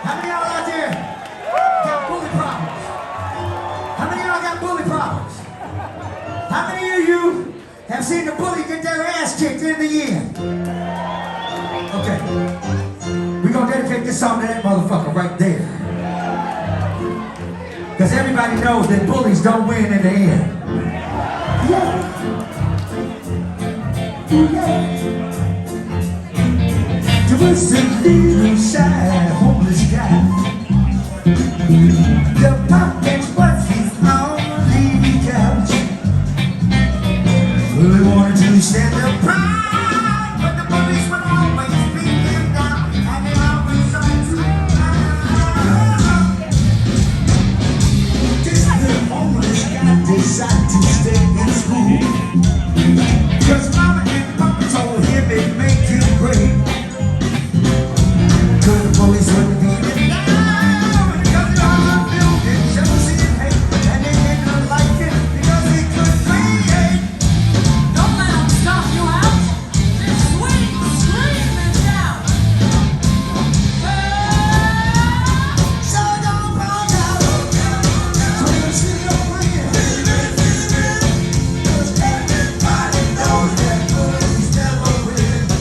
How many of y'all out there got bully problems? How many of y'all got bully problems? How many of you have seen the bully get their ass kicked in the end? Okay. We're gonna dedicate this song to that motherfucker right there. Because everybody knows that bullies don't win in the end. Yeah. Yeah. There was a little shy homeless guy. The pocket was his only couch. Well, he wanted to stand up proud, but the bullies would always beat him down, and they always tried to this little homeless guy decided to stay in school. Cause mama and papa told him it'd make him great. Cause the bullies wouldn't beat him down, because they all filled in jealousy and hate, and they didn't like him because he could create. Don't let them stop you out. Just scream and shout. So don't fall down, so you see your friend. Cause everybody knows that bullies never win.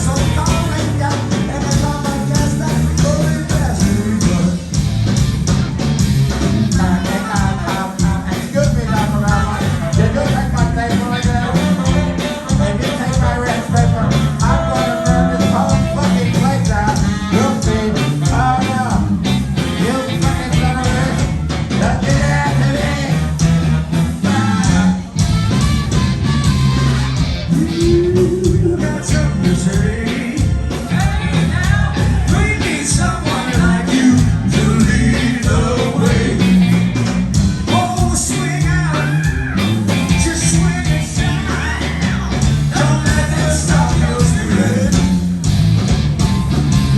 So call it down, and it's all my guess that bully best you run. Excuse me, Dr. Rama. Did you take my paper right there? And you take my red paper. I'm gonna burn this whole fucking place down. You'll see. Oh no. You fucking son of a bitch. Don't do that to me. You got something to say. Hey now. We need someone like you to lead the way. Oh, swing out, just swing and shine. Don't let them stop your spirit.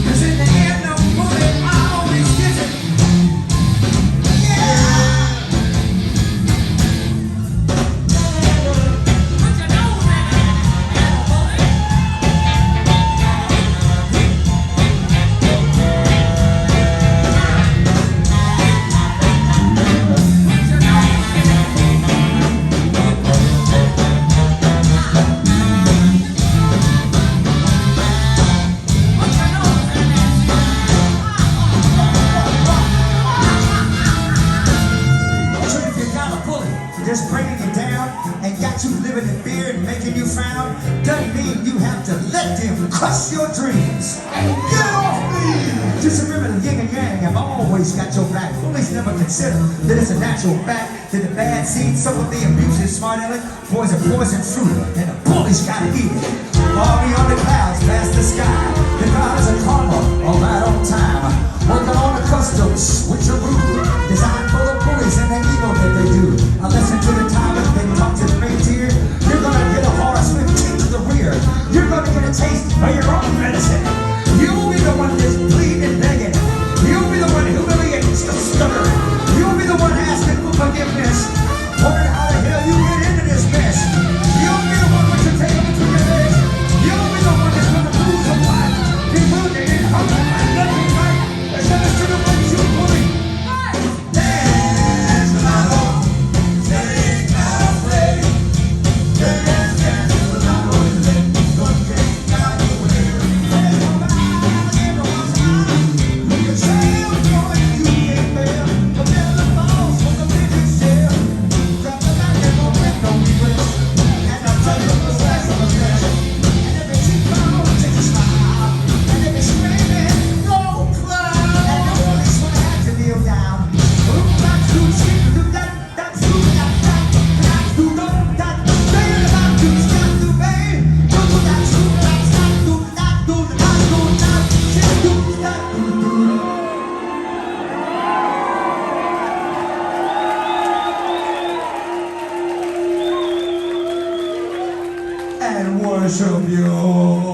'Cause in the end, no bully always gets it. Yeah. Put your nose in it, bully. Put your nose in it. Put your nose in that So if you got a bully just bringing you down and got you living in fear and making you frown, doesn't mean you have to let them crush your dreams. Get off me! Just remember the yin and yang have always got your back. Bullies never consider that it's a natural fact that the bad seed sow with the abuse is smart aleck, boys are poison fruit, and the bullies gotta eat it. Army on the clouds past the sky, the gods of karma all right on time. Working on the customs, which are rude, designed for the bullies and the evil that they do. I listen to the time that they talk to the reindeer. You're gonna get a horse with kick to the rear. You're gonna get a taste of your own medicine. You'll be the one that's pleading and begging. You'll be the one humiliates the stubborn. You'll be the one asking for forgiveness. Wondering how the hell you get into this mess. You'll be the one with your tail between your legs. You'll be the one that's gonna lose a life. Be wounded and hungry by nothing right. There's nothing to the ones you bully. Dance, my lord. Sing our way. Dance, dance, my lord. Don't get out of the way. Everyone's high. Look at yourself, boy, you can't bear. But never the falls from the biggest share. Grab the back and go back, don't regret. And I'll tell you the slash of a slash. And every cheek bone takes a smile. And every screaming, go clown. And the bullies will have to kneel down. Look back to shit, do that, that's do that, that's do that, say it about to stop to pay. Do that, do that, stop, do that, do that, do that, shit, do that, and worship you.